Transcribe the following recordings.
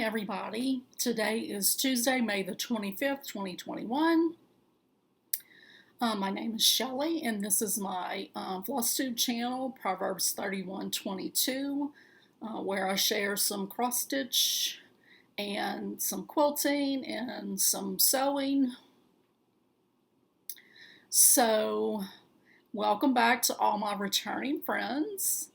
everybody. Today is Tuesday, May the 25th, 2021. My name is Shelly, and this is my FlossTube channel, Proverbs 31:22, where I share some cross-stitch and some quilting and some sewing. So, welcome back to all my returning friends.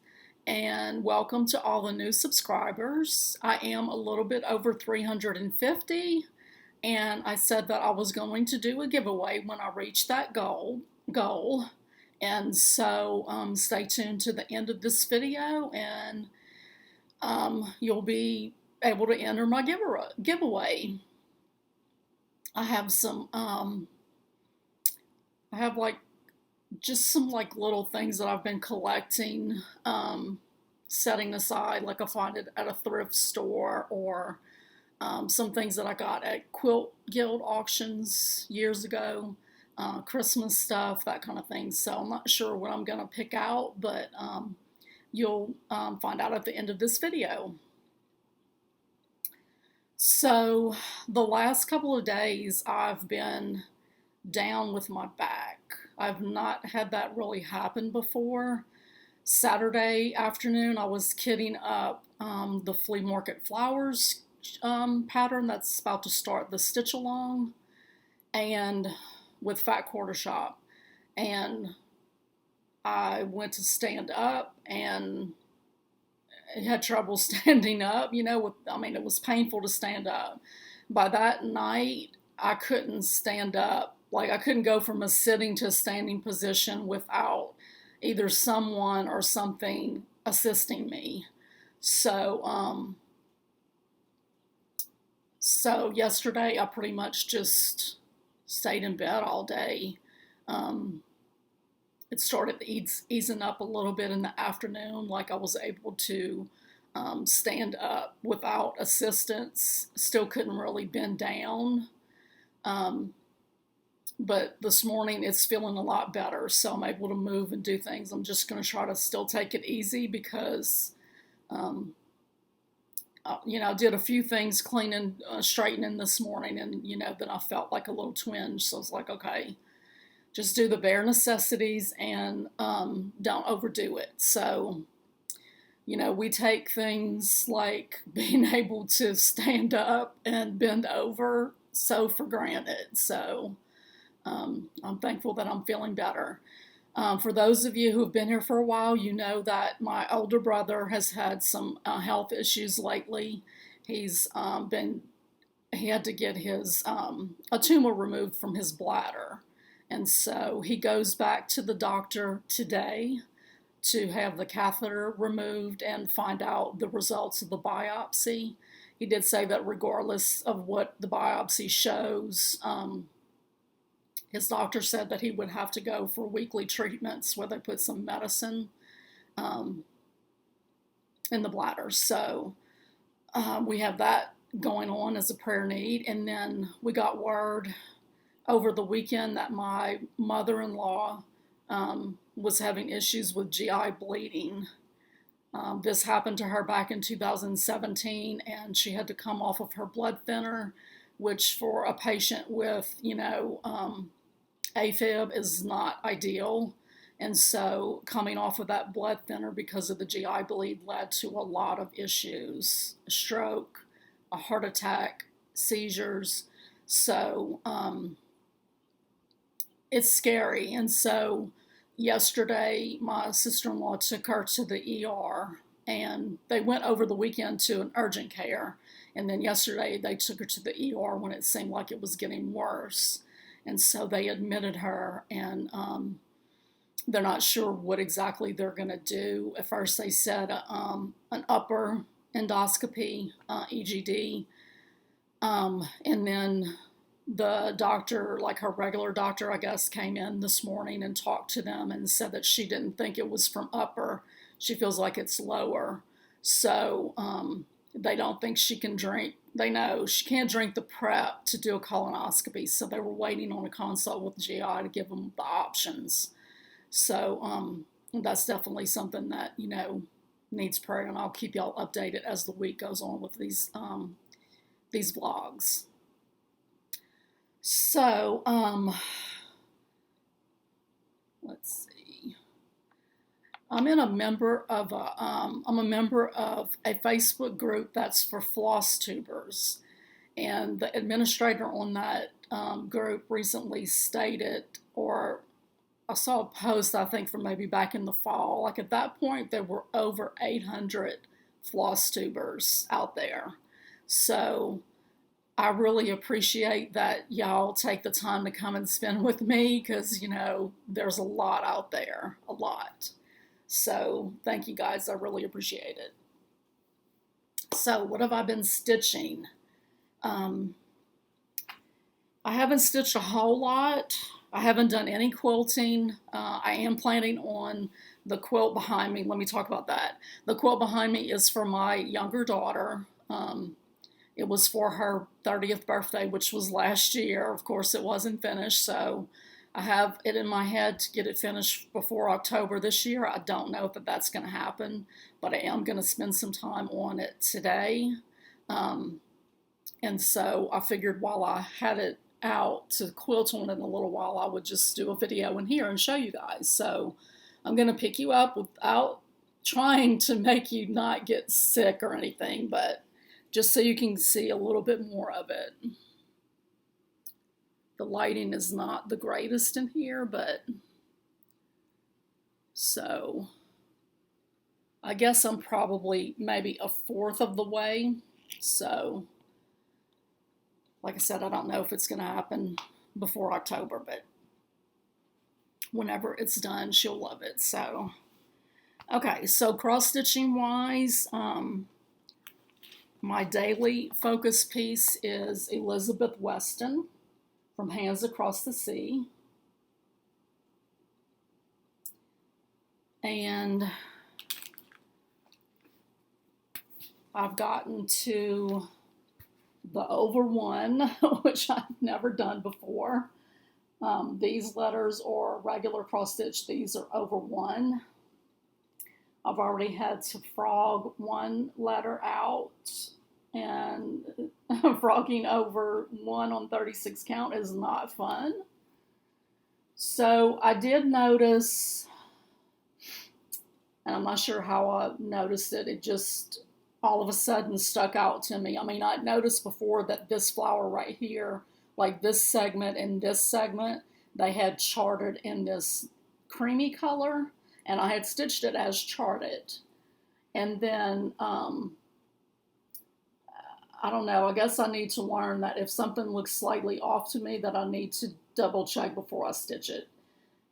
And welcome to all the new subscribers. I am a little bit over 350, and I said that I was going to do a giveaway when I reached that goal. And so stay tuned to the end of this video, and you'll be able to enter my giveaway. I have some, just some little things that I've been collecting, setting aside, like I find it at a thrift store, or some things that I got at Quilt Guild auctions years ago, Christmas stuff, that kind of thing. So I'm not sure what I'm going to pick out, but you'll find out at the end of this video. So the last couple of days I've been down with my back. I've not had that really happen before. Saturday afternoon, I was kitting up the Flea Market Flowers pattern that's about to start the stitch along, and with Fat Quarter Shop. And I went to stand up and had trouble standing up, it was painful to stand up. By that night, I couldn't stand up. I couldn't go from a sitting to a standing position without either someone or something assisting me. So yesterday I pretty much just stayed in bed all day. It started easing up a little bit in the afternoon. I was able to stand up without assistance. Still couldn't really bend down. But this morning it's feeling a lot better, so I'm able to move and do things. I'm just going to try to still take it easy because, I did a few things cleaning, straightening this morning, and, then I felt like a little twinge. So I was like, okay, just do the bare necessities and don't overdo it. So, we take things like being able to stand up and bend over so for granted. So I'm thankful that I'm feeling better. For those of you who have been here for a while, you know that my older brother has had some health issues lately. He had to get his a tumor removed from his bladder, and so he goes back to the doctor today to have the catheter removed and find out the results of the biopsy. He did say that regardless of what the biopsy shows, his doctor said that he would have to go for weekly treatments where they put some medicine in the bladder. So we have that going on as a prayer need. And then we got word over the weekend that my mother-in-law was having issues with GI bleeding. This happened to her back in 2017, and she had to come off of her blood thinner, which for a patient with, AFib is not ideal. And so coming off of that blood thinner because of the GI bleed led to a lot of issues: a stroke, a heart attack, seizures. So it's scary. And so yesterday my sister-in-law took her to the ER, and they went over the weekend to an urgent care. And then yesterday they took her to the ER when it seemed like it was getting worse. And so they admitted her, and they're not sure what exactly they're going to do. At first they said an upper endoscopy, EGD, and then the doctor, her regular doctor, I guess, came in this morning and talked to them and said that she didn't think it was from upper. She feels like it's lower. So they don't think she can drink. They know she can't drink the prep to do a colonoscopy, so they were waiting on a consult with GI to give them the options. So that's definitely something that, needs prayer, and I'll keep y'all updated as the week goes on with these these vlogs. So, let's see. I'm a member of a Facebook group that's for FlossTubers, and the administrator on that group recently stated, or I saw a post, I think, from maybe back in the fall. Like at that point, there were over 800 FlossTubers out there. So I really appreciate that y'all take the time to come and spend with me, because, you know, there's a lot out there, a lot. So thank you guys, I really appreciate it. So what have I been stitching? I haven't stitched a whole lot. I haven't done any quilting. I am planning on the quilt behind me. Let me talk about that. The quilt behind me is for my younger daughter. It was for her 30th birthday, which was last year. Of course, it wasn't finished, so I have it in my head to get it finished before October this year. I don't know if that's going to happen, but I am going to spend some time on it today. And so I figured while I had it out to quilt on it in a little while, I would just do a video in here and show you guys. So I'm going to pick you up without trying to make you not get sick or anything, but just so you can see a little bit more of it. The lighting is not the greatest in here, but so I guess I'm probably maybe a fourth of the way. So like I said, I don't know if it's going to happen before October, but whenever it's done, she'll love it. So, okay, so cross-stitching wise, my daily focus piece is Elizabeth Weston from Hands Across the Sea. And I've gotten to the over one, which I've never done before. These letters are regular cross stitch. These are over one. I've already had to frog one letter out, and frogging over one on 36 count is not fun. So I did notice, and I'm not sure how I noticed it, it just all of a sudden stuck out to me. I mean, I noticed before that this flower right here, like this segment and this segment, they had charted in this creamy color, and I had stitched it as charted. And then, I don't know, I guess I need to learn that if something looks slightly off to me, that I need to double check before I stitch it.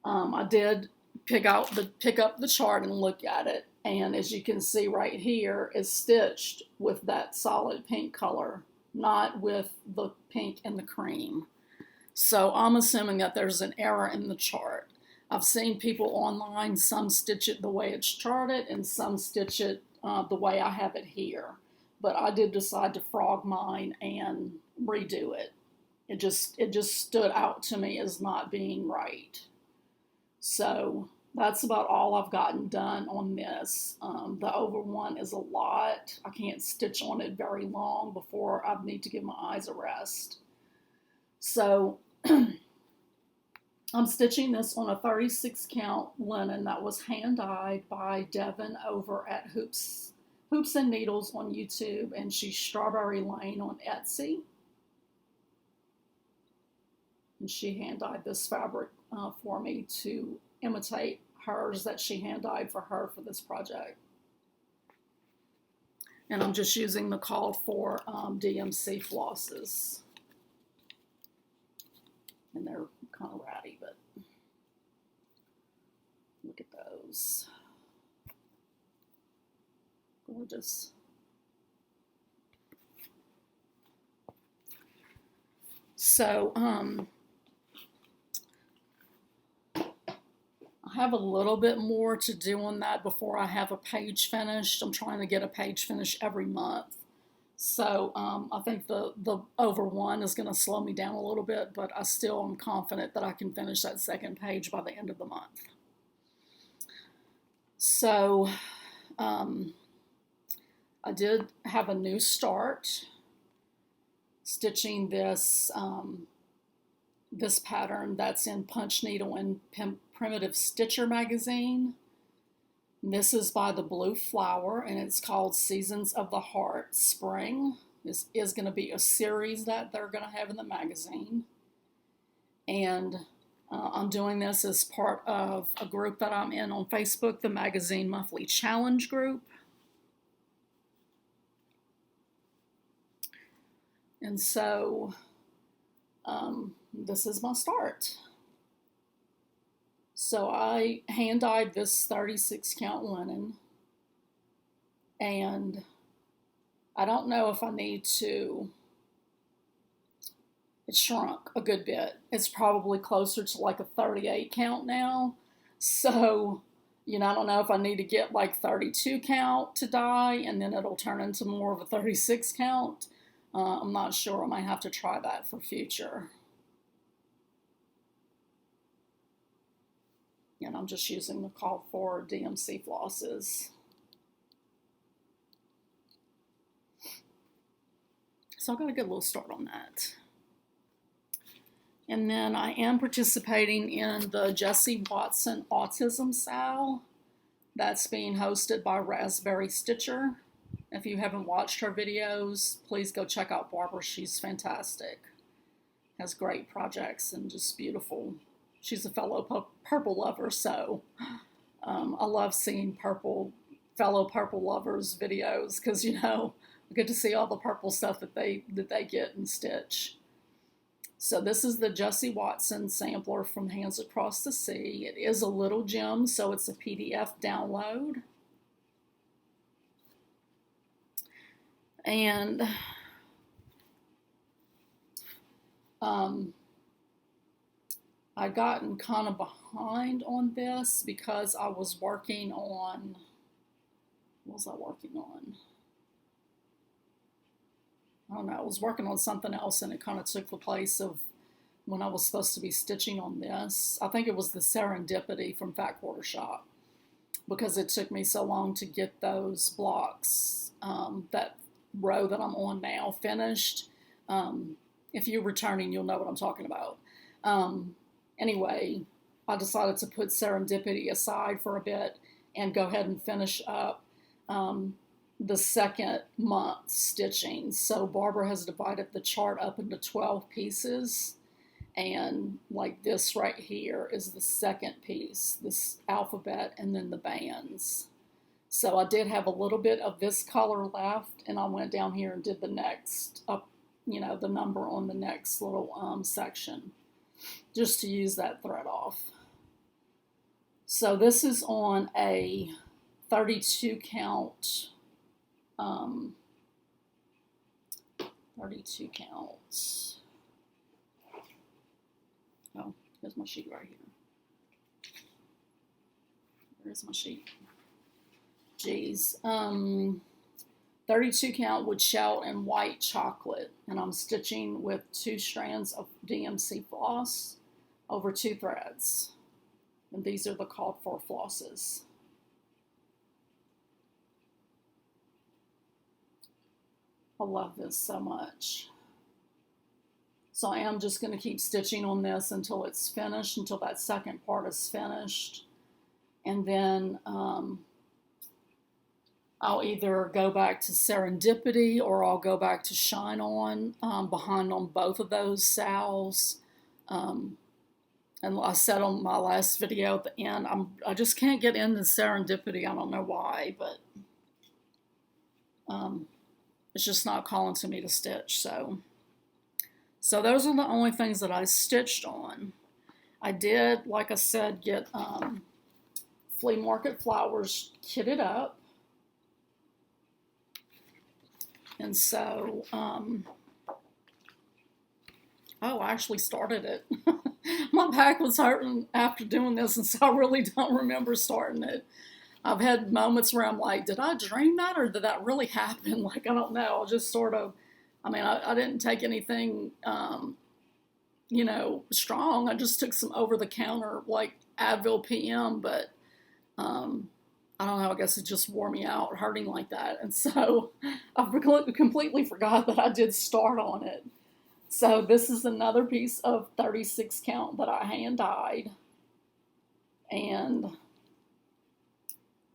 I did pick up the chart and look at it, and as you can see right here, it's stitched with that solid pink color, not with the pink and the cream. So I'm assuming that there's an error in the chart. I've seen people online, some stitch it the way it's charted and some stitch it the way I have it here. But I did decide to frog mine and redo it. It just stood out to me as not being right. So that's about all I've gotten done on this. The over one is a lot. I can't stitch on it very long before I need to give my eyes a rest. So I'm stitching this on a 36 count linen that was hand dyed by Devin over at Hoops and Needles on YouTube, and she's Strawberry Lane on Etsy. And she hand dyed this fabric for me to imitate hers that she hand dyed for her for this project. And I'm just using the called for DMC flosses. And they're kind of ratty, but look at those. Gorgeous. So, I have a little bit more to do on that before I have a page finished. I'm trying to get a page finished every month. So I think the over one is going to slow me down a little bit, but I still am confident that I can finish that second page by the end of the month. So I did have a new start. stitching this this pattern that's in Punch Needle and Primitive Stitcher Magazine. This is by the Blue Flower, and it's called Seasons of the Heart Spring. This is going to be a series that they're going to have in the magazine. And I'm doing this as part of a group that I'm in on Facebook, the Magazine Monthly Challenge group. And so this is my start. So I hand dyed this 36 count linen, and I don't know if I need to, it shrunk a good bit. It's probably closer to like a 38 count now. So, you know, I don't know if I need to get like 32 count to dye and then it'll turn into more of a 36 count. I'm not sure. I might have to try that for future. And I'm just using the called for DMC flosses. So I got a good little start on that. And then I am participating in the Jessie Watson Autism Sal. That's being hosted by Raspberry Stitcher. If you haven't watched her videos, please go check out Barbara. She's fantastic. Has great projects and just beautiful. She's a fellow purple lover, so I love seeing fellow purple lovers videos because, you know, I get to see all the purple stuff that they get and stitch. So this is the Jessie Watson sampler from Hands Across the Sea. It is a little gem, so it's a PDF download. And I'd gotten kind of behind on this because I was working on, what was I working on? I don't know, I was working on something else and it kind of took the place of when I was supposed to be stitching on this. I think it was the Serendipity from Fat Quarter Shop because it took me so long to get those blocks, that row that I'm on now, finished. If you're returning, you'll know what I'm talking about. Anyway, I decided to put Serendipity aside for a bit and go ahead and finish up the second month stitching. So Barbara has divided the chart up into 12 pieces, and like this right here is the second piece, this alphabet and then the bands. So I did have a little bit of this color left, and I went down here and did the next up, you know, the number on the next little section, just to use that thread off. So this is on a 32 count, 32 counts. Oh, here's my sheet right here. Where's my sheet? Geez. 32 count wood shell and white chocolate, and I'm stitching with 2 strands of DMC floss over 2 threads, and these are the called for flosses. I love this so much. So I am just going to keep stitching on this until it's finished, until that second part is finished, and then I'll either go back to Serendipity or I'll go back to Shine On, behind on both of those sals. And I said on my last video at the end, I just can't get into Serendipity. I don't know why, but it's just not calling to me to stitch. So those are the only things that I stitched on. I did, like I said, get Flea Market Flowers kitted up. And so, oh, I actually started it. My back was hurting after doing this, and so I really don't remember starting it. I've had moments where I'm like, did I dream that, or did that really happen? Like, I don't know. I just sort of, I mean, I didn't take anything, you know, strong. I just took some over-the-counter, like, Advil PM, but I don't know, I guess it just wore me out hurting like that. And so I completely forgot that I did start on it. So this is another piece of 36 count that I hand dyed. And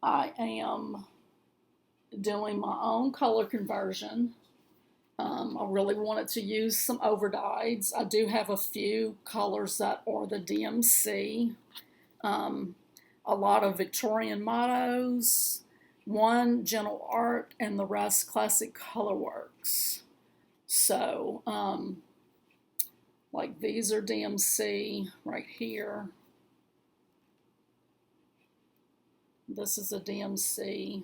I am doing my own color conversion. I really wanted to use some overdyes. I do have a few colors that are the DMC. A lot of Victorian mottos, one Gentle Art, and the rest Classic Colorworks. So, like these are DMC right here. This is a DMC.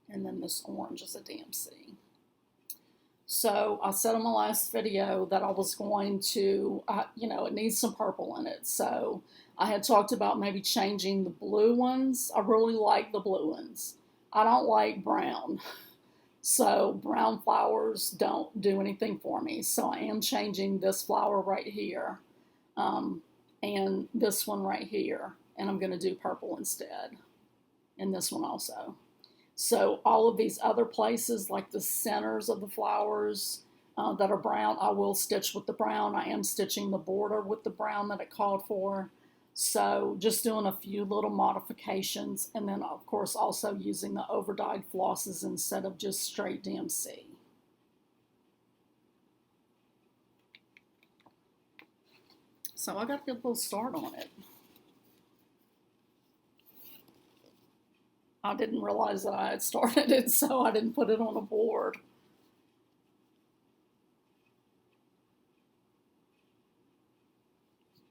And then this orange is a DMC. So I said in my last video that I was going to, it needs some purple in it. So I had talked about maybe changing the blue ones. I really like the blue ones. I don't like brown. So brown flowers don't do anything for me. So I am changing this flower right here and this one right here. And I'm going to do purple instead. And this one also. So all of these other places, like the centers of the flowers that are brown, I will stitch with the brown. I am stitching the border with the brown that it called for. So just doing a few little modifications, and then of course also using the overdyed flosses instead of just straight DMC. So I got to get a little start on it. I didn't realize that I had started it, so I didn't put it on a board.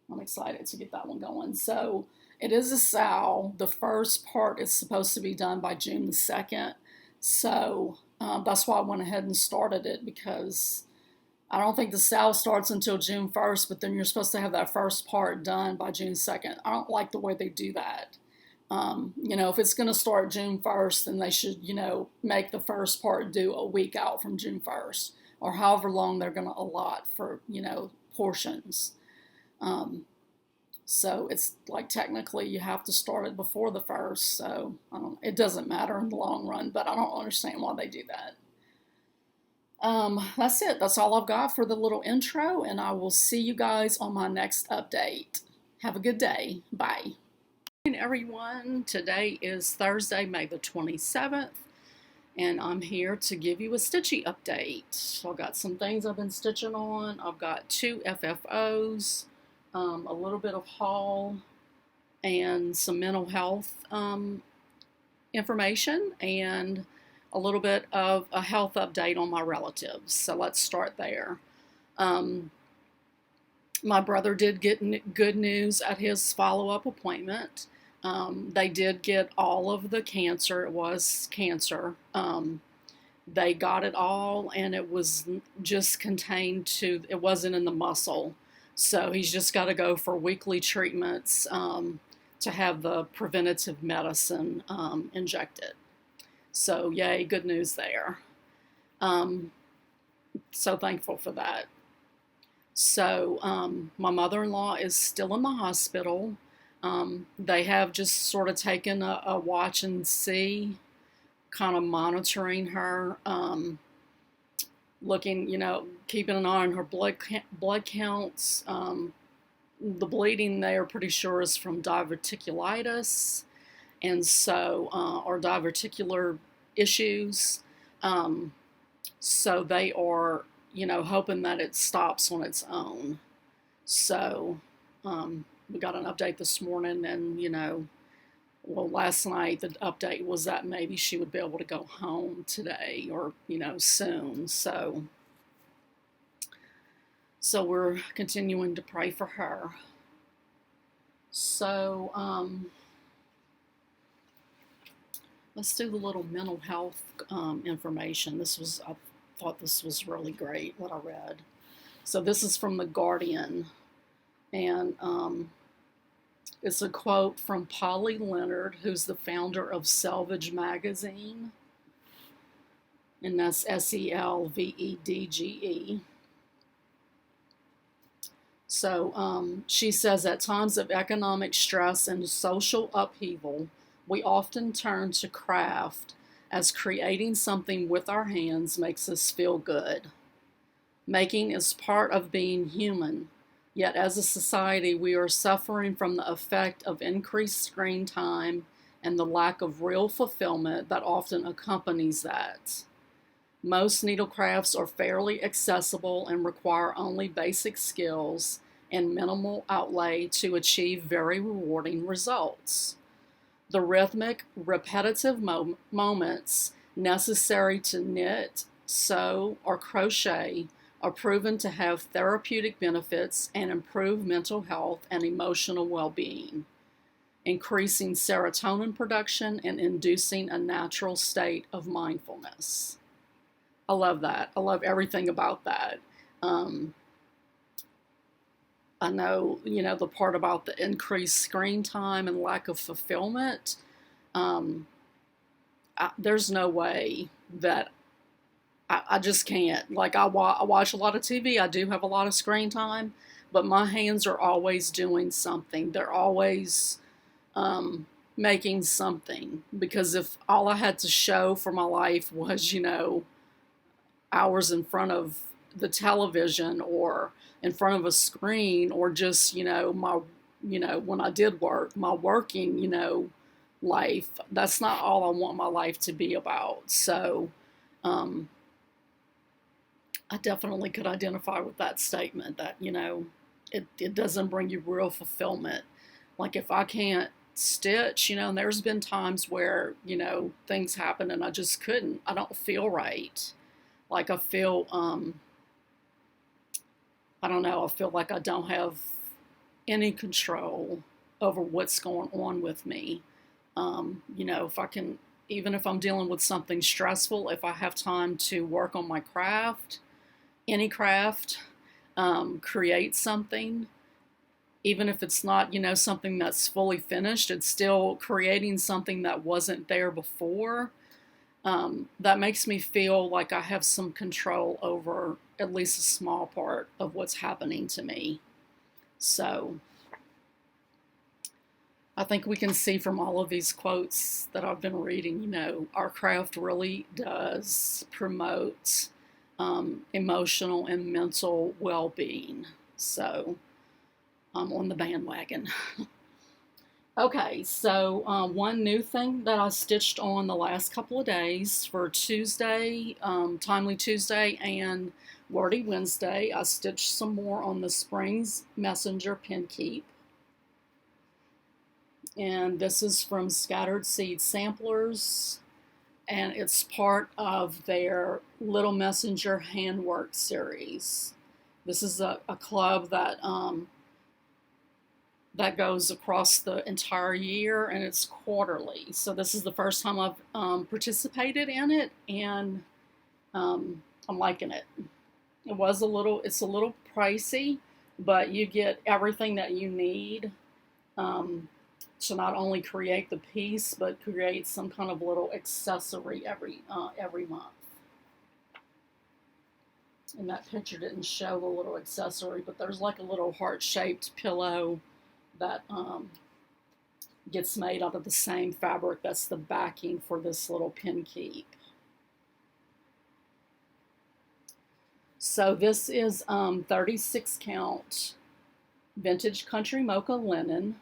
I'm excited to get that one going. So it is a sow. The first part is supposed to be done by June the 2nd. So that's why I went ahead and started it, because I don't think the sow starts until June 1st, but then you're supposed to have that first part done by June 2nd. I don't like the way they do that. If it's going to start June 1st, then they should, make the first part due a week out from June 1st, or however long they're going to allot for, portions. So it's like technically you have to start it before the 1st, so it doesn't matter in the long run, but I don't understand why they do that. That's it. That's all I've got for the little intro, and I will see you guys on my next update. Have a good day. Bye. Everyone, today is Thursday, May the 27th, and I'm here to give you a stitchy update. So I've got some things I've been stitching on. I've got 2 FFOs, a little bit of haul, and some mental health information, and a little bit of a health update on my relatives. So let's start there. My brother did get good news at his follow-up appointment. They did get all of the cancer. It was cancer. They got it all, and it was just contained to, it wasn't in the muscle. So he's just got to go for weekly treatments to have the preventative medicine injected. So yay, good news there. So thankful for that. So my mother-in-law is still in the hospital. They have just sort of taken a watch and see, kind of monitoring her, looking, keeping an eye on her blood counts. The bleeding they are pretty sure is from diverticulitis, and so, or diverticular issues. So they are, hoping that it stops on its own. So, we got an update this morning, and, last night the update was that maybe she would be able to go home today or, soon. So we're continuing to pray for her. So, let's do the little mental health information. I thought this was really great, what I read. So this is from The Guardian, and it's a quote from Polly Leonard, who's the founder of Selvage Magazine, and that's Selvedge. So she says, at times of economic stress and social upheaval, we often turn to craft, as creating something with our hands makes us feel good. Making is part of being human, yet as a society we are suffering from the effect of increased screen time and the lack of real fulfillment that often accompanies that. Most needlecrafts are fairly accessible and require only basic skills and minimal outlay to achieve very rewarding results. The rhythmic, repetitive moments necessary to knit, sew, or crochet are proven to have therapeutic benefits and improve mental health and emotional well-being, increasing serotonin production and inducing a natural state of mindfulness. I love that. I love everything about that. I know, the part about the increased screen time and lack of fulfillment. There's no way that I just can't. Like, I watch a lot of TV. I do have a lot of screen time, but my hands are always doing something. They're always making something. Because if all I had to show for my life was, hours in front of the television or in front of a screen, or just, when I did work, my working, life, that's not all I want my life to be about. So, I definitely could identify with that statement that, it doesn't bring you real fulfillment. Like, if I can't stitch, and there's been times where, things happen and I just couldn't. I don't feel right. Like, I feel, I don't know, I feel like I don't have any control over what's going on with me. If I can, even if I'm dealing with something stressful, if I have time to work on my craft, any craft, create something, even if it's not, something that's fully finished, it's still creating something that wasn't there before. That makes me feel like I have some control over at least a small part of what's happening to me. So I think we can see from all of these quotes that I've been reading, our craft really does promote emotional and mental well-being. So I'm on the bandwagon. Okay, so one new thing that I stitched on the last couple of days for Tuesday, Timely Tuesday and Wordy Wednesday, I stitched some more on the Springs Messenger Pin Keep. And this is from Scattered Seed Samplers, and it's part of their Little Messenger Handwork series. This is a club that that goes across the entire year, and it's quarterly. So this is the first time I've participated in it, and I'm liking it. It's a little pricey, but you get everything that you need to not only create the piece, but create some kind of little accessory every month. And that picture didn't show the little accessory, but there's like a little heart-shaped pillow that gets made out of the same fabric that's the backing for this little pin keep. So this is 36 count vintage country mocha linen,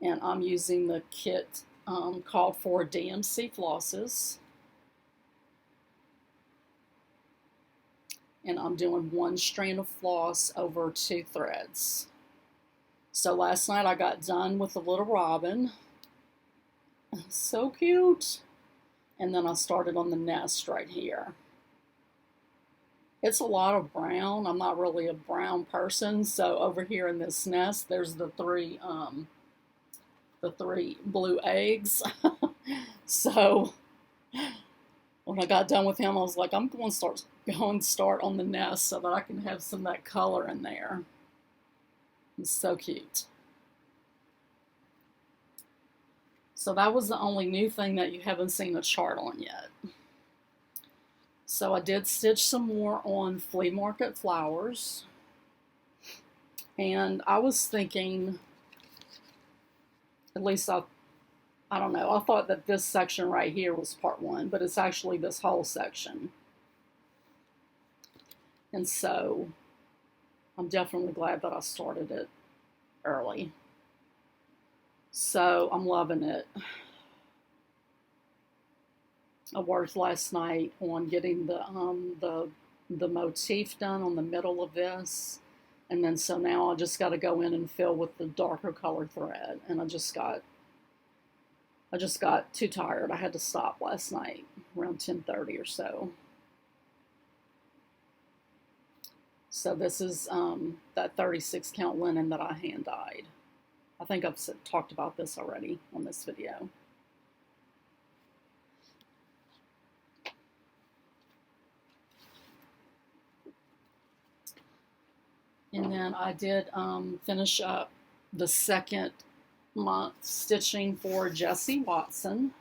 and I'm using the kit called for DMC flosses, and I'm doing one strand of floss over 2 threads. So last night I got done with the little robin. So cute. And then I started on the nest right here. It's a lot of brown. I'm not really a brown person. So over here in this nest, there's the three blue eggs. So when I got done with him, I was like, I'm going to start on the nest so that I can have some of that color in there. It's so cute. So that was the only new thing that you haven't seen a chart on yet. So I did stitch some more on Flea Market flowers. And I was thinking, at least I don't know, I thought that this section right here was part 1, but it's actually this whole section. And so I'm definitely glad that I started it early. So I'm loving it. I worked last night on getting the motif done on the middle of this, and then so now I just got to go in and fill with the darker color thread. And I just got too tired. I had to stop last night around 10:30 or so. So this is that 36 count linen that I hand dyed. I think I've talked about this already on this video. And then I did finish up the second month stitching for Jessie Watson.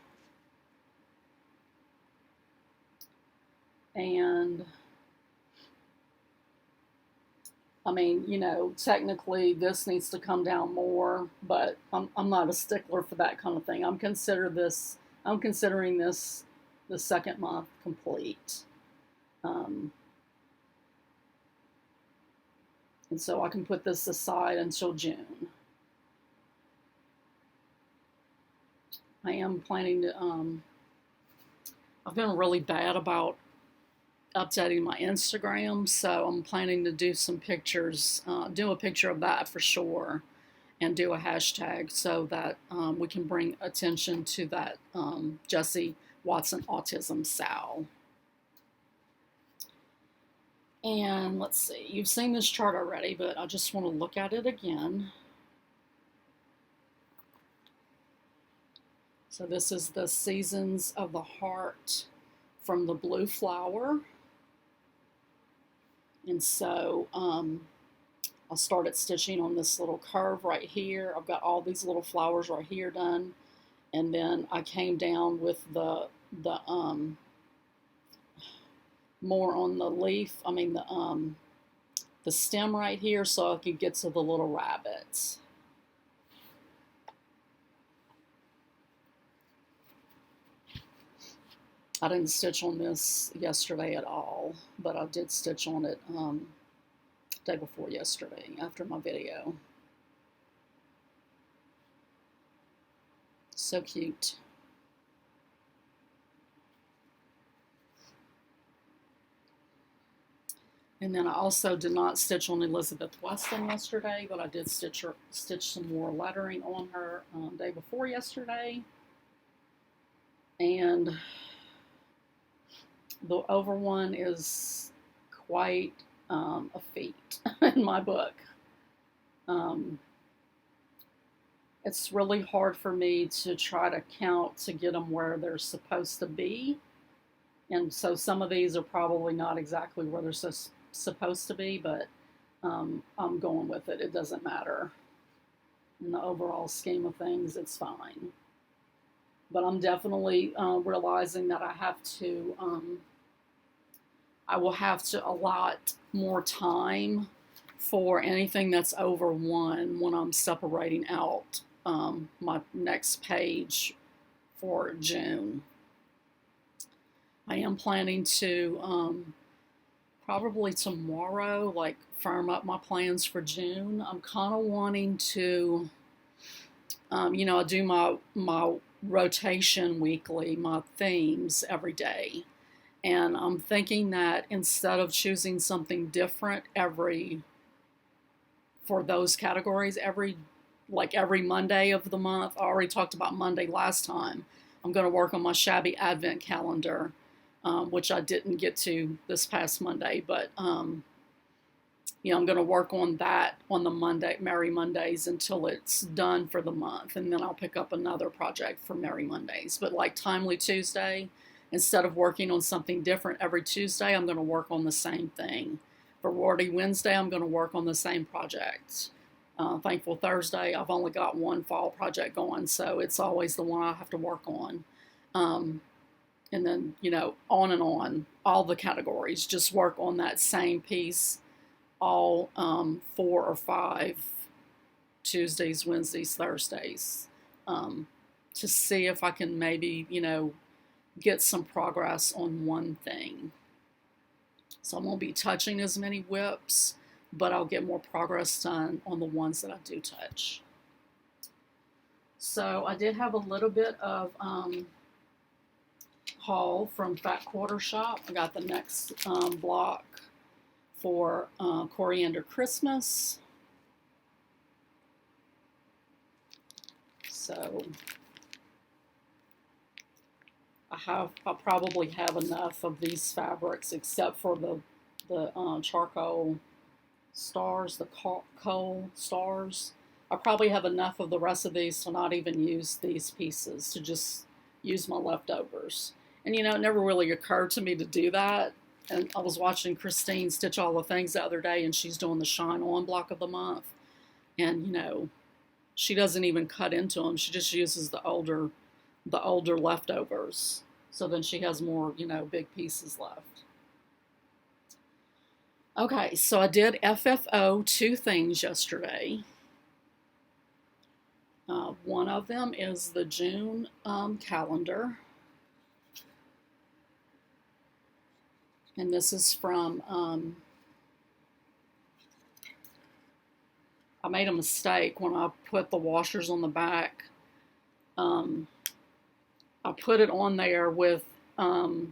And I mean, you know, technically this needs to come down more, but I'm not a stickler for that kind of thing. I'm considering this the second month complete. And so I can put this aside until June. I am planning to, I've been really bad about updating my Instagram, so I'm planning to do some pictures, do a picture of that for sure, and do a hashtag so that we can bring attention to that Jessie Watson Autism Sal. And let's see, you've seen this chart already, but I just want to look at it again. So this is the Seasons of the Heart from the Blue Flower. And so I started stitching on this little curve right here. I've got all these little flowers right here done. And then I came down with the more on the leaf, the stem right here, so I could get to the little rabbits. I didn't stitch on this yesterday at all, but I did stitch on it day before yesterday after my video. So cute. And then I also did not stitch on Elizabeth Weston yesterday, but I did stitch some more lettering on her day before yesterday. And the over one is quite a feat in my book. It's really hard for me to try to count to get them where they're supposed to be. And so some of these are probably not exactly where they're supposed to be, but I'm going with it. It doesn't matter. In the overall scheme of things, it's fine. But I'm definitely realizing that I will have to allot more time for anything that's over 1 when I'm separating out my next page for June. I am planning to probably tomorrow, like, firm up my plans for June. I'm kind of wanting to, you know, I do my rotation weekly, my themes every day. And I'm thinking that instead of choosing something different for those categories, every Monday of the month, I already talked about Monday last time, I'm going to work on my shabby advent calendar, which I didn't get to this past Monday, but, you know, I'm going to work on that on the Merry Mondays until it's done for the month, and then I'll pick up another project for Merry Mondays. But like Timely Tuesday, instead of working on something different every Tuesday, I'm going to work on the same thing. For Wordy Wednesday, I'm going to work on the same project. Thankful Thursday, I've only got one fall project going, so it's always the one I have to work on. And then, you know, on and on, all the categories, just work on that same piece all 4 or 5 Tuesdays, Wednesdays, Thursdays, to see if I can maybe, get some progress on one thing. So I won't be touching as many whips, but I'll get more progress done on the ones that I do touch. So I did have a little bit of haul from Fat Quarter Shop. I got the next block for Coriander Christmas. So I probably have enough of these fabrics, except for the charcoal stars, the coal stars. I probably have enough of the rest of these to not even use these pieces, to just use my leftovers. And it never really occurred to me to do that. And I was watching Christine stitch all the things the other day, and she's doing the Shine On block of the month. And, she doesn't even cut into them. She just uses the older leftovers. So then she has more, big pieces left. Okay, so I did FFO 2 things yesterday. One of them is the June calendar. And this is from, I made a mistake when I put the washers on the back. I put it on there with the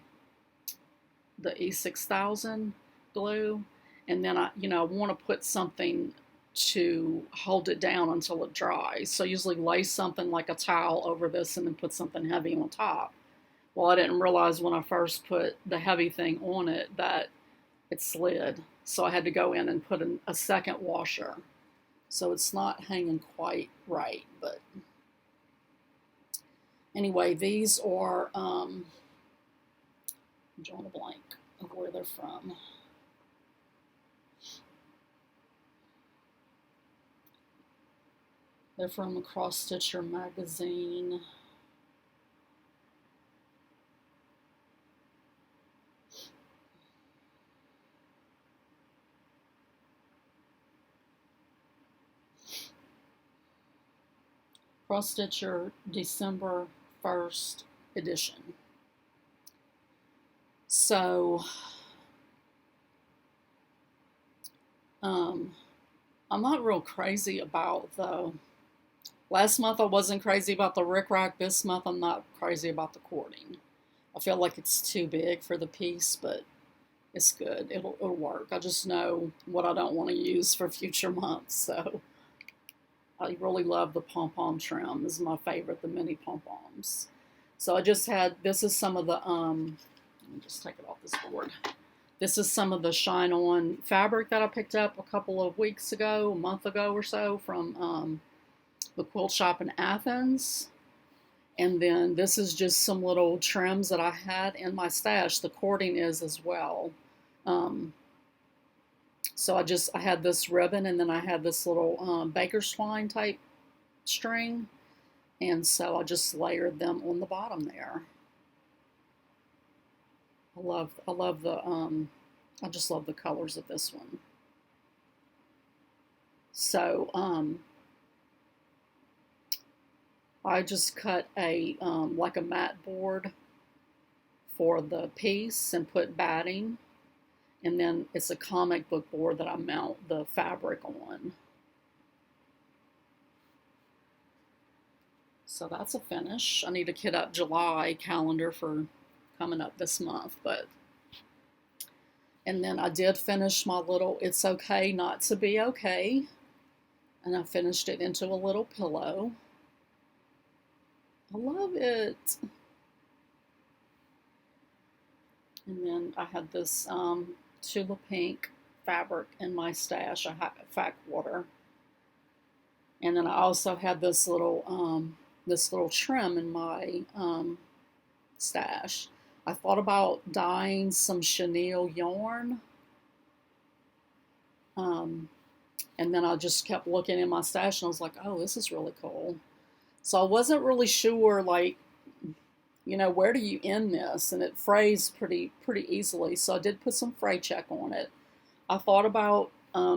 E6000 glue, and then I want to put something to hold it down until it dries. So I usually lay something like a towel over this and then put something heavy on top. Well, I didn't realize when I first put the heavy thing on it that it slid. So I had to go in and put a second washer. So it's not hanging quite right, but anyway, these are, I'm drawing a blank of where they're from. They're from the CrossStitcher Magazine. CrossStitcher December 1st edition. So, I'm not real crazy about last month I wasn't crazy about the rickrack. This month I'm not crazy about the cording. I feel like it's too big for the piece, but it's good. It'll work. I just know what I don't want to use for future months, so. I really love the pom-pom trim. This is my favorite, the mini pom-poms. So I just had, this is some of the, let me just take it off this board. This is some of the Shine On fabric that I picked up a couple of weeks ago, a month ago or so, from the quilt shop in Athens. And then this is just some little trims that I had in my stash. The cording is as well. So I had this ribbon, and then I had this little baker's twine type string. And so I just layered them on the bottom there. I just love the colors of this one. So, I just cut like a mat board for the piece and put batting. And then it's a comic book board that I mount the fabric on. So that's a finish. I need to kit up July calendar for coming up this month. And then I did finish my little It's Okay Not to Be Okay. And I finished it into a little pillow. I love it. And then I had this Tula Pink fabric in my stash, a Fat Quarter. And then I also had this little trim in my stash. I thought about dyeing some chenille yarn. And then I just kept looking in my stash, and I was like, oh, this is really cool. So I wasn't really sure, like, where do you end this? And it frays pretty easily. So I did put some fray check on it. I thought about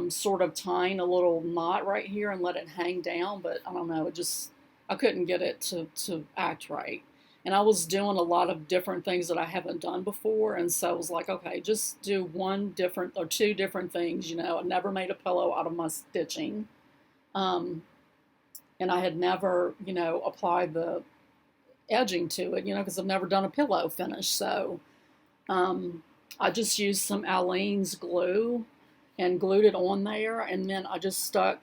sort of tying a little knot right here and let it hang down, but I don't know, I couldn't get it to act right. And I was doing a lot of different things that I haven't done before, and so I was like, okay, just do one different or two different things. I never made a pillow out of my stitching, um, and I had never, applied the edging to it, because I've never done a pillow finish. So I just used some Aleene's glue and glued it on there, and then I just stuck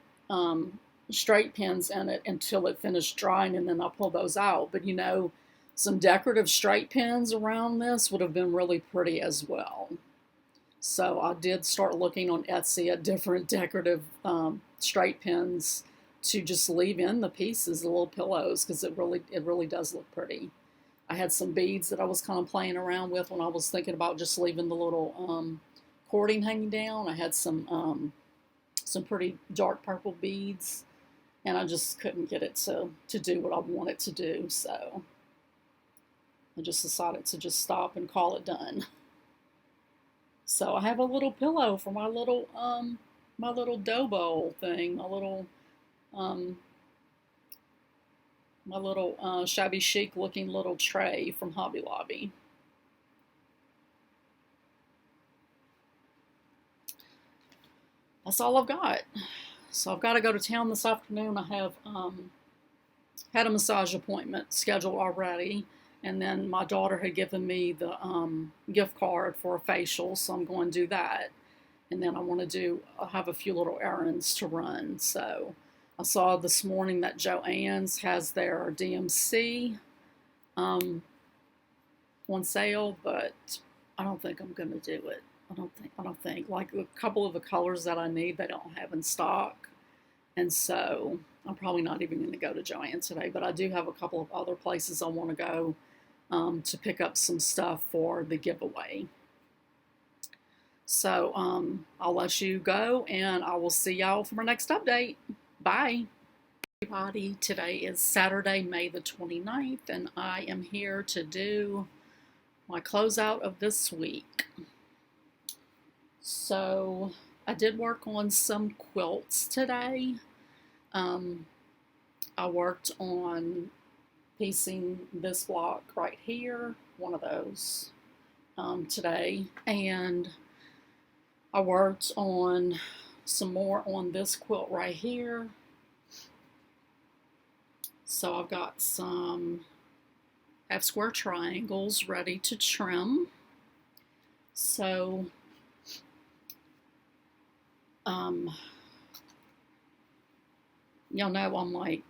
straight pins in it until it finished drying, and then I pulled those out. But some decorative straight pins around this would have been really pretty as well. So I did start looking on Etsy at different decorative straight pins to just leave in the pieces, the little pillows, because it really does look pretty. I had some beads that I was kind of playing around with when I was thinking about just leaving the little cording hanging down. I had some pretty dark purple beads, and I just couldn't get it to do what I wanted to do, so I just decided to just stop and call it done. So I have a little pillow for my little dough bowl thing, my little shabby chic looking little tray from Hobby Lobby. That's all I've got. So I've got to go to town this afternoon. I have had a massage appointment scheduled already, and then my daughter had given me the gift card for a facial, so I'm going to do that. And then I have a few little errands to run. So I saw this morning that Joann's has their DMC on sale, but I don't think I'm going to do it. I don't think. Like a couple of the colors that I need, they don't have in stock. And so I'm probably not even going to go to Joann today, but I do have a couple of other places I want to go to pick up some stuff for the giveaway. So I'll let you go, and I will see y'all for my next update. Bye. Everybody, today is Saturday, May the 29th, and I am here to do my closeout of this week. So I did work on some quilts today. I worked on piecing this block right here, one of those, today, and I worked on some more on this quilt right here. So I've got some half square triangles ready to trim. So y'all know I'm like,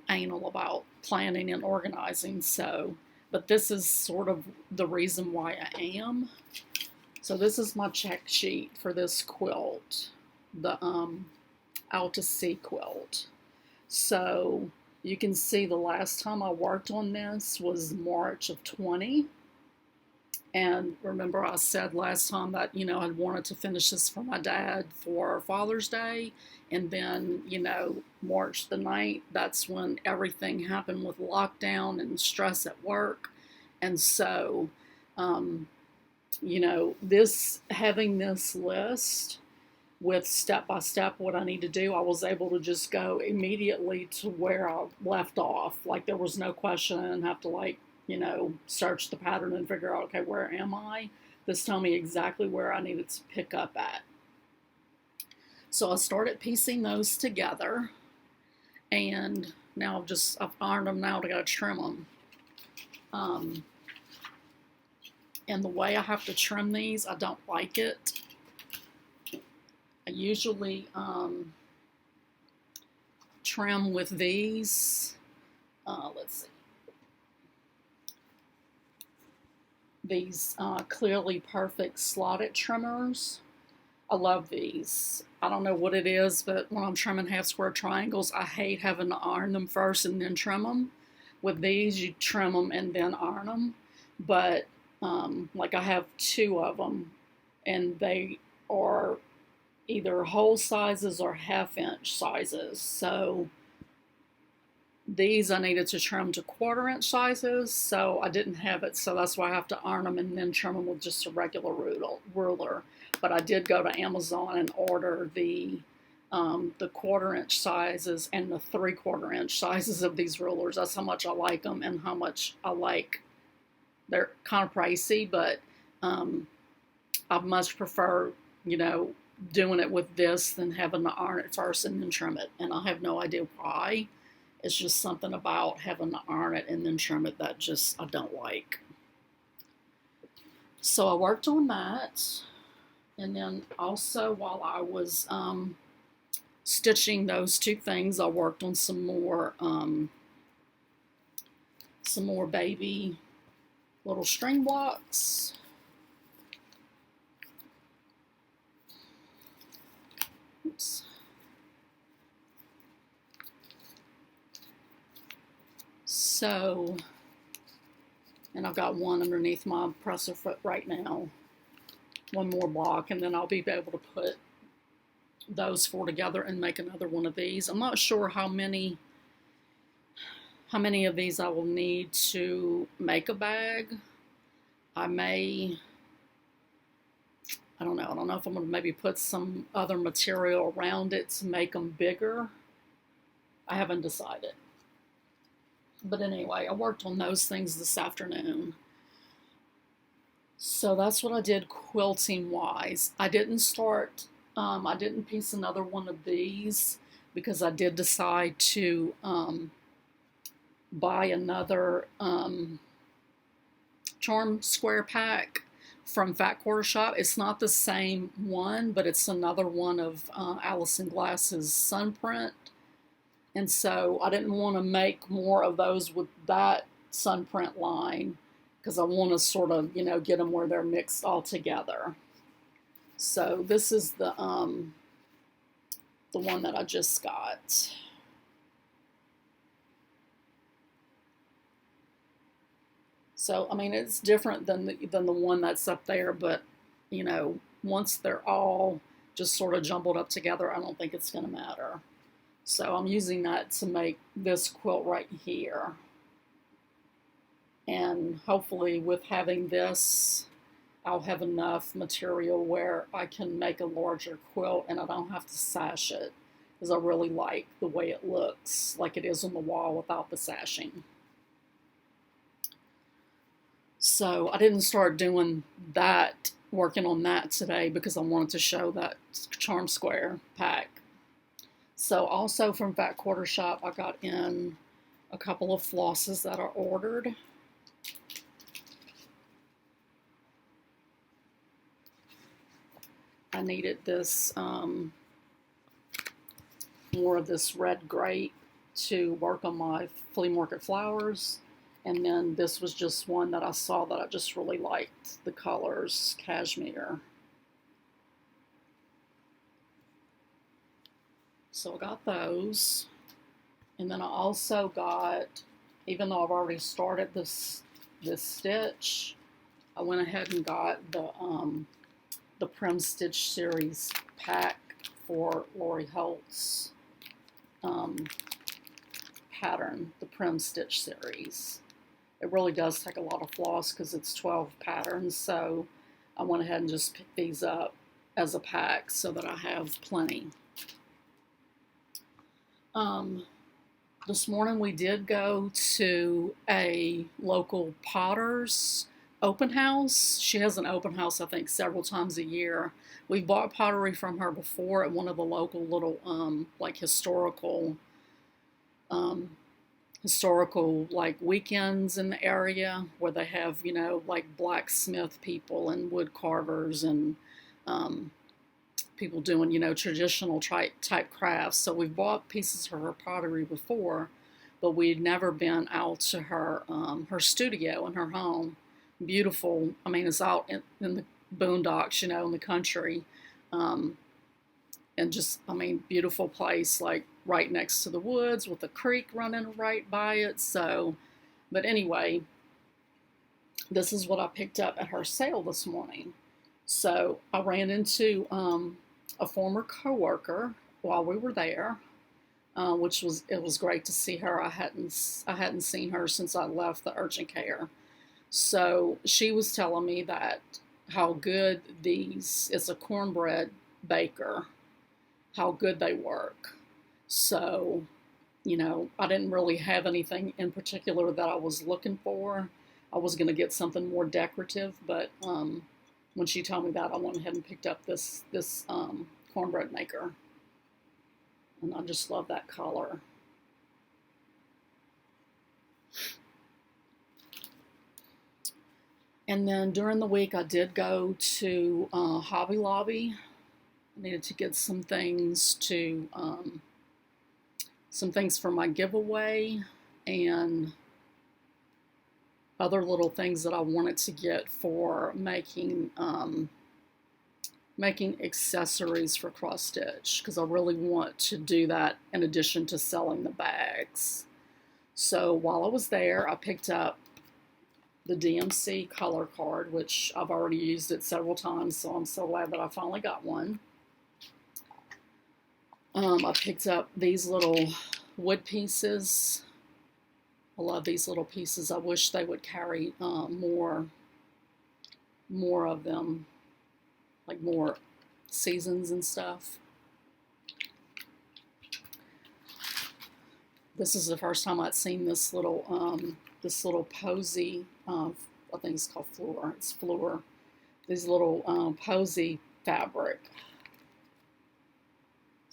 anal about planning and organizing, but this is sort of the reason why I am. So this is my check sheet for this quilt, the Alta C quilt. So you can see the last time I worked on this was March of 20. And remember I said last time that, I'd wanted to finish this for my dad for Father's Day. And then, March the 9th, that's when everything happened with lockdown and stress at work. And so, having this list with step-by-step what I need to do, I was able to just go immediately to where I left off. Like, there was no question. I didn't have to, search the pattern and figure out, okay, where am I? This told me exactly where I needed to pick up at. So I started piecing those together, and now I've ironed them now. I gotta trim them. And the way I have to trim these, I don't like it. I usually trim with these. Let's see. These Clearly Perfect slotted trimmers. I love these. I don't know what it is, but when I'm trimming half square triangles, I hate having to iron them first and then trim them. With these, you trim them and then iron them. But like I have two of them, and they are either whole sizes or half-inch sizes. So these I needed to trim to 1/4-inch sizes, so I didn't have it, so that's why I have to iron them and then trim them with just a regular ruler. But I did go to Amazon and order the 1/4-inch sizes and the 3/4-inch sizes of these rulers. That's how much I like them and how much I like. They're kind of pricey, but I much prefer, doing it with this than having to iron it first and then trim it. And I have no idea why. It's just something about having to iron it and then trim it that I don't like. So I worked on that. And then also while I was stitching those two things, I worked on some more baby little string blocks. Oops. So, and I've got one underneath my presser foot right now. One more block, and then I'll be able to put those 4 together and make another one of these. I'm not sure how many of these I will need to make a bag. I don't know. I don't know if I'm going to maybe put some other material around it to make them bigger. I haven't decided. But anyway, I worked on those things this afternoon. So that's what I did quilting wise. I didn't piece another one of these because I did decide to buy another charm square pack from Fat Quarter Shop. It's not the same one, but it's another one of Allison Glass's Sunprint. And so I didn't want to make more of those with that Sunprint line because I want to sort of, get them where they're mixed all together. So this is the one that I just got. So, I mean, it's different than the one that's up there, but, once they're all just sort of jumbled up together, I don't think it's going to matter. So I'm using that to make this quilt right here. And hopefully with having this, I'll have enough material where I can make a larger quilt and I don't have to sash it, because I really like the way it looks, like it is on the wall without the sashing. So I didn't start doing that, working on that today, because I wanted to show that charm square pack. So also from Fat Quarter Shop, I got in a couple of flosses that are ordered. I needed this, more of this red grape to work on my flea market flowers. And then this was just one that I saw that I just really liked, the colors, cashmere. So I got those. And then I also got, even though I've already started this stitch, I went ahead and got the Prim Stitch series pack for Lori Holt's pattern, the Prim Stitch series. It really does take a lot of floss because it's 12 patterns, so I went ahead and just picked these up as a pack so that I have plenty. This morning we did go to a local potter's open house. She has an open house, I think, several times a year. We've bought pottery from her before at one of the local little, like historical like weekends in the area where they have, like blacksmith people and wood carvers and people doing, traditional type crafts. So we've bought pieces of her pottery before, but we'd never been out to her her studio in her home. Beautiful. I mean, it's out in the boondocks, in the country, and just, I mean, beautiful place, like right next to the woods with a creek running right by it. So, but anyway, this is what I picked up at her sale this morning. So I ran into a former coworker while we were there, which was great to see her. I hadn't seen her since I left the urgent care. So she was telling me that how good it's a cornbread baker, how good they work. So, you know, I didn't really have anything in particular that I was looking for. I was going to get something more decorative, but when she told me that, I went ahead and picked up this cornbread maker. And I just love that color. And then during the week, I did go to Hobby Lobby. I needed to get some things for my giveaway and other little things that I wanted to get for making accessories for cross stitch, because I really want to do that in addition to selling the bags. So while I was there, I picked up the DMC color card, which I've already used it several times, so I'm so glad that I finally got one. I picked up these little wood pieces. I love these little pieces. I wish they would carry more of them, like more seasons and stuff. This is the first time I'd seen this little posy. I think it's called Fleur. It's Fleur. These little posy fabric.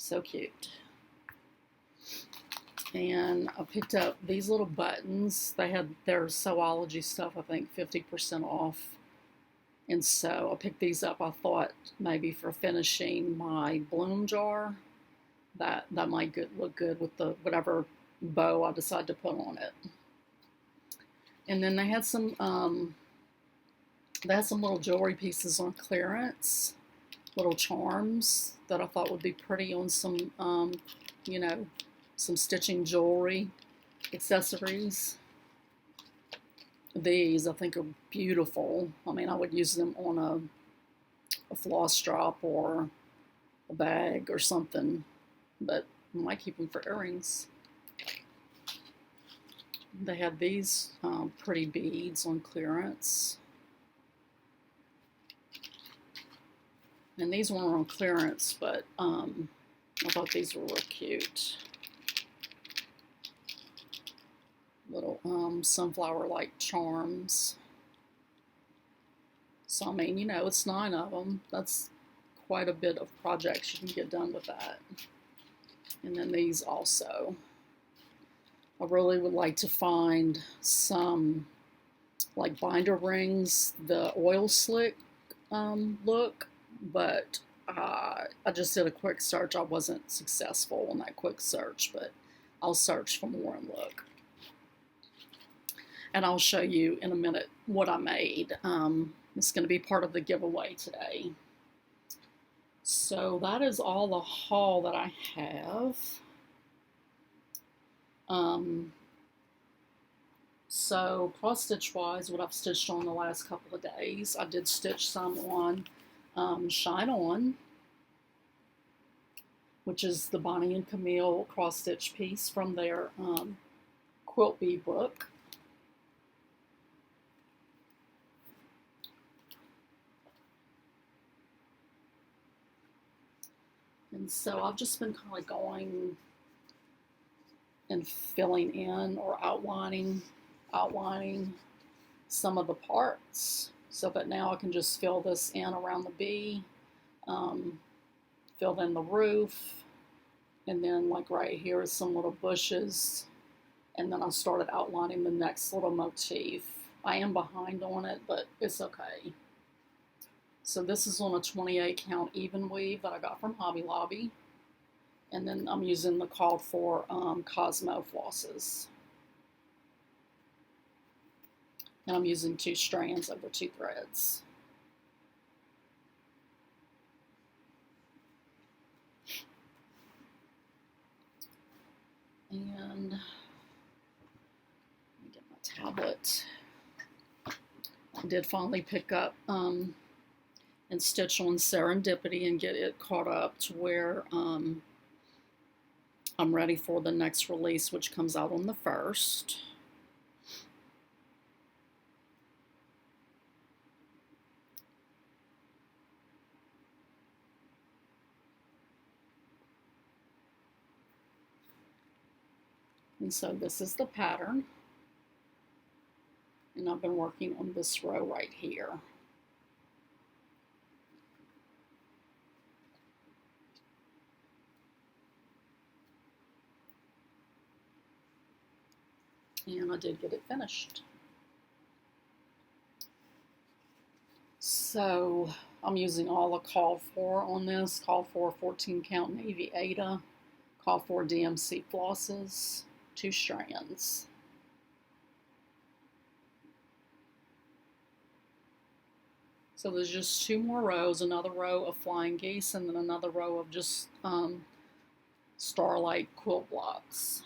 So cute. And I picked up these little buttons. They had their Sewology stuff, I think 50% off. And so I picked these up, I thought maybe for finishing my bloom jar. That might look good with the whatever bow I decide to put on it. And then they had some little jewelry pieces on clearance, little charms that I thought would be pretty on some, you know, some stitching jewelry accessories. These I think are beautiful. I mean, I would use them on a floss drop or a bag or something, but I might keep them for earrings. They had these pretty beads on clearance. And these weren't on clearance, but I thought these were real cute. Little sunflower-like charms. So, I mean, you know, it's 9 of them. That's quite a bit of projects you can get done with that. And then these also. I really would like to find some, like, binder rings, the oil slick look, but I just did a quick search. I wasn't successful on that quick search, but I'll search for more and look. And I'll show you in a minute what I made. It's going to be part of the giveaway today. So that is all the haul that I have. So cross stitch wise, what I've stitched on the last couple of days, I did stitch some on Shine On, which is the Bonnie and Camille cross stitch piece from their quilt bee book. And so I've just been kind of going and filling in or outlining some of the parts so that now I can just fill this in around the bee, fill in the roof, and then like right here is some little bushes, and then I started outlining the next little motif. I am behind on it, but it's okay. So this is on a 28 count even weave that I got from Hobby Lobby. And then I'm using the called for Cosmo flosses. And I'm using 2 strands over 2 threads. And let me get my tablet. I did finally pick up and stitch on Serendipity and get it caught up to where I'm ready for the next release, which comes out on the 1st. And so this is the pattern. And I've been working on this row right here. And I did get it finished. So I'm using all the call for on this. Call for 14 count Navy Ada, call for DMC flosses, 2 strands. So there's just 2 more rows, another row of flying geese and then another row of just starlight quilt blocks.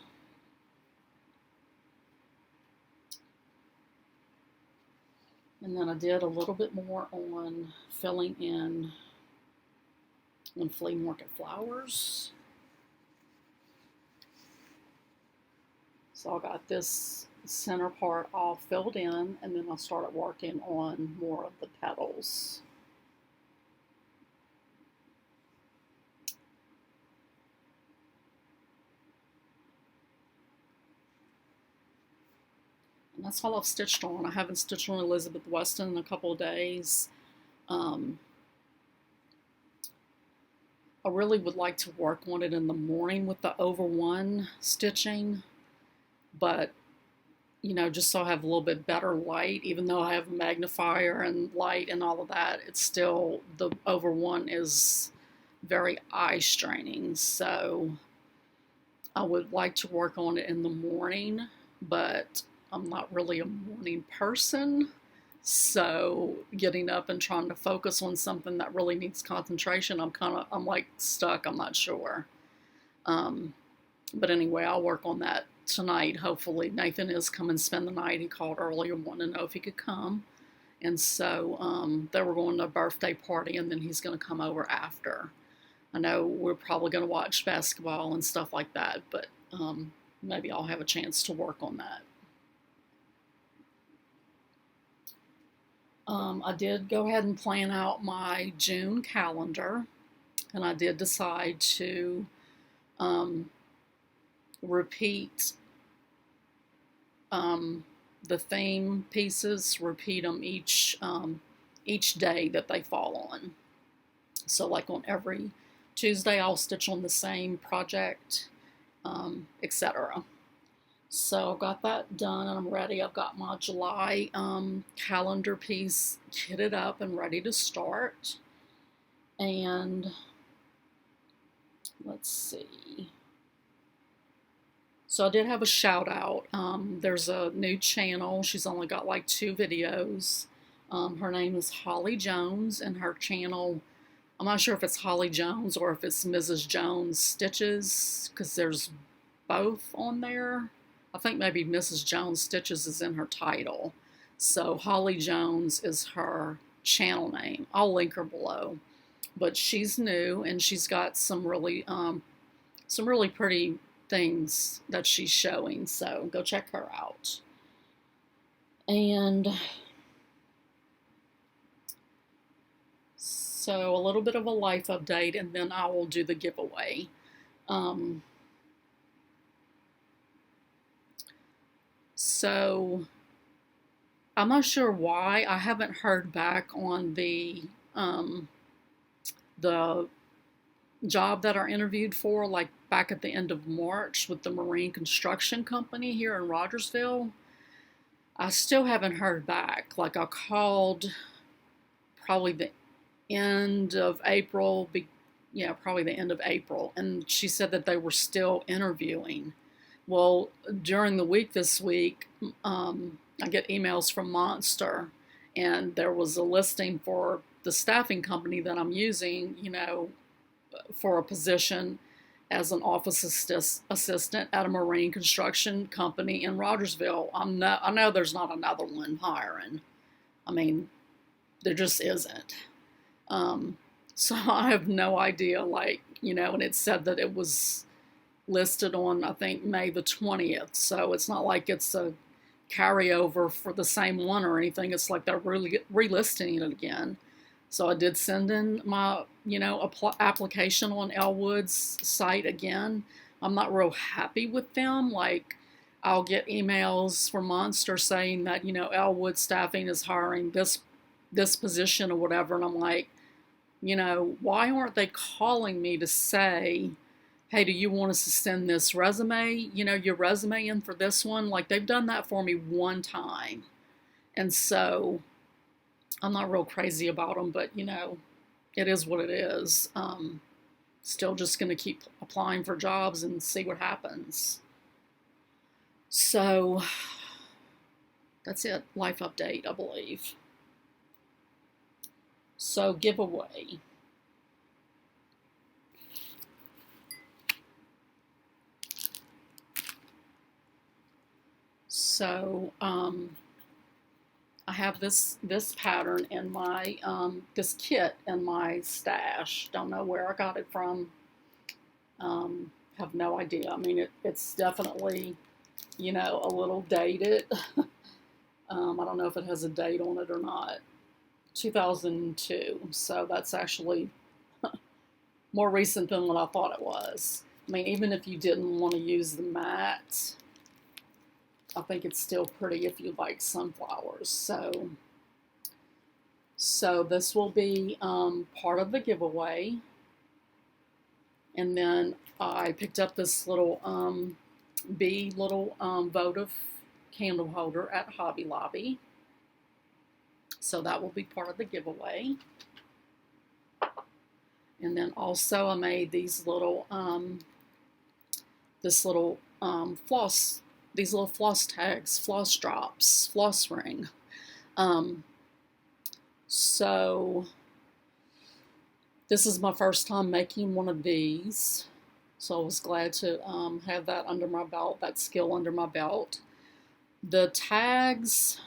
And then I did a little bit more on filling in on flea market flowers. So I got this center part all filled in, and then I started working on more of the petals. And that's all I've stitched on. I haven't stitched on Elizabeth Weston in a couple of days. I really would like to work on it in the morning with the over 1 stitching, but you know, just so I have a little bit better light, even though I have a magnifier and light and all of that, it's still, the over 1 is very eye straining. So I would like to work on it in the morning, but I'm not really a morning person. So getting up and trying to focus on something that really needs concentration, I'm like stuck. I'm not sure. But anyway, I'll work on that tonight. Hopefully Nathan is coming to spend the night. He called earlier wanting to know if he could come. And so they were going to a birthday party, and then he's going to come over after. I know we're probably going to watch basketball and stuff like that, but maybe I'll have a chance to work on that. I did go ahead and plan out my June calendar, and I did decide to repeat the theme pieces, repeat them each day that they fall on. So like on every Tuesday, I'll stitch on the same project, etc. So I've got that done and I'm ready. I've got my July calendar piece kitted up and ready to start. And let's see. So I did have a shout out. There's a new channel. She's only got like 2 videos. Her name is Holly Jones, and her channel, I'm not sure if it's Holly Jones or if it's Mrs. Jones Stitches, because there's both on there. I think maybe Mrs. Jones Stitches is in her title. So Holly Jones is her channel name. I'll link her below. But she's new, and she's got some really pretty things that she's showing. So go check her out. And so a little bit of a life update, and then I will do the giveaway. So I'm not sure why I haven't heard back on the job that I interviewed for, like back at the end of March with the Marine Construction Company here in Rogersville. I still haven't heard back. Like I called probably the end of April, probably the end of April, and she said that they were still interviewing. Well, during the week this week, I get emails from Monster, and there was a listing for the staffing company that I'm using, for a position as an office assistant at a marine construction company in Rogersville. I know there's not another one hiring. I mean, there just isn't. So I have no idea, and it said that it was listed on, I think, May the 20th. So it's not like it's a carryover for the same one or anything. It's like they're really relisting it again. So I did send in my, application on Elwood's site again. I'm not real happy with them. Like, I'll get emails for Monster saying that, Elwood Staffing is hiring this position or whatever. And I'm like, why aren't they calling me to say, hey, do you want us to send this resume, your resume in for this one? Like, they've done that for me one time. And so I'm not real crazy about them, but, it is what it is. Still just going to keep applying for jobs and see what happens. So that's it. Life update, I believe. So giveaway. So I have this pattern in my this kit in my stash. Don't know where I got it from. Have no idea. I mean, it's definitely, a little dated. I don't know if it has a date on it or not. 2002. So that's actually more recent than what I thought it was. I mean, even if you didn't want to use the mat, I think it's still pretty if you like sunflowers. So this will be part of the giveaway. And then I picked up this little votive candle holder at Hobby Lobby. So that will be part of the giveaway. And then also I made these little floss tags, floss drops, floss ring. So this is my first time making one of these. So I was glad to have that under my belt, that skill under my belt. The tags,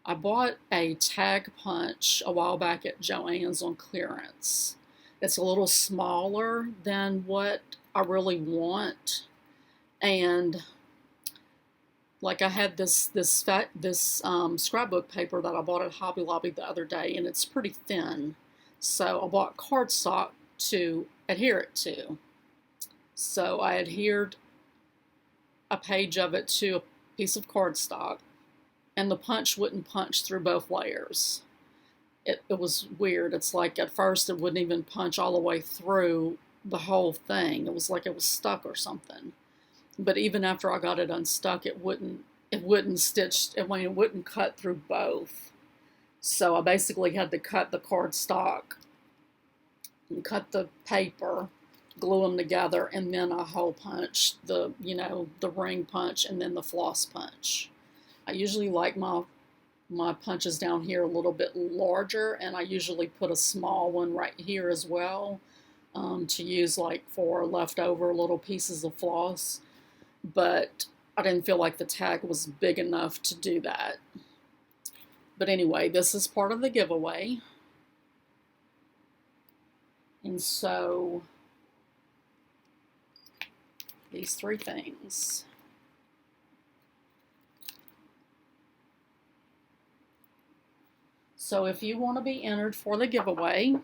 I bought a tag punch a while back at Joann's on clearance. It's a little smaller than what I really want. And like I had this scrapbook paper that I bought at Hobby Lobby the other day, and it's pretty thin. So I bought cardstock to adhere it to. So I adhered a page of it to a piece of cardstock, and the punch wouldn't punch through both layers. It was weird. It's like at first it wouldn't even punch all the way through the whole thing. It was like it was stuck or something. But even after I got it unstuck, it wouldn't cut through both. So I basically had to cut the cardstock and cut the paper, glue them together, and then I hole punch the ring punch and then the floss punch. I usually like my punches down here a little bit larger, and I usually put a small one right here as well to use like for leftover little pieces of floss. But I didn't feel like the tag was big enough to do that. But anyway, this is part of the giveaway. And so, these three things. So if you want to be entered for the giveaway,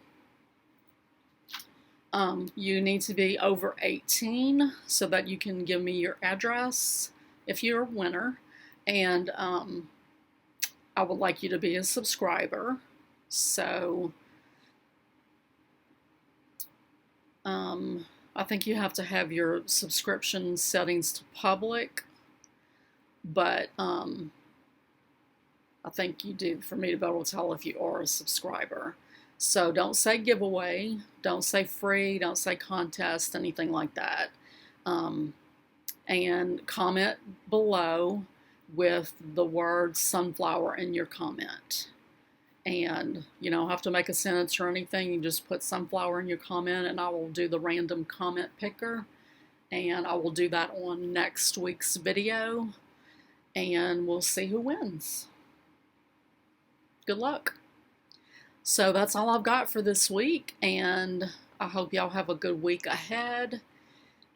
you need to be over 18 so that you can give me your address if you're a winner. And I would like you to be a subscriber. So I think you have to have your subscription settings to public, but I think you do for me to be able to tell if you are a subscriber. So don't say giveaway, don't say free, don't say contest, anything like that. And comment below with the word sunflower in your comment. And you don't have to make a sentence or anything. You just put sunflower in your comment, and I will do the random comment picker. And I will do that on next week's video. And we'll see who wins. Good luck. So that's all I've got for this week, and I hope y'all have a good week ahead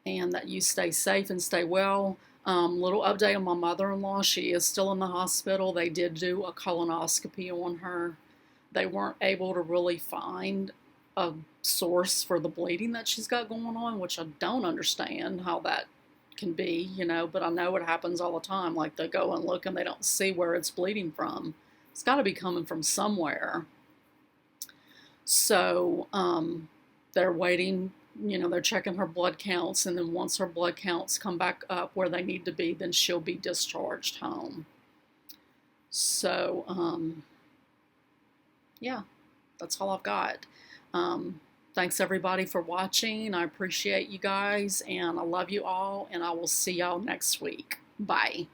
and that you stay safe and stay well. Little update on my mother-in-law. She is still in the hospital. They did do a colonoscopy on her. They weren't able to really find a source for the bleeding that she's got going on, which I don't understand how that can be, but I know it happens all the time. Like they go and look and they don't see where it's bleeding from. It's got to be coming from somewhere. So they're waiting, they're checking her blood counts, and then once her blood counts come back up where they need to be, then she'll be discharged home. So, yeah, that's all I've got. Thanks everybody for watching. I appreciate you guys, and I love you all, and I will see y'all next week. Bye.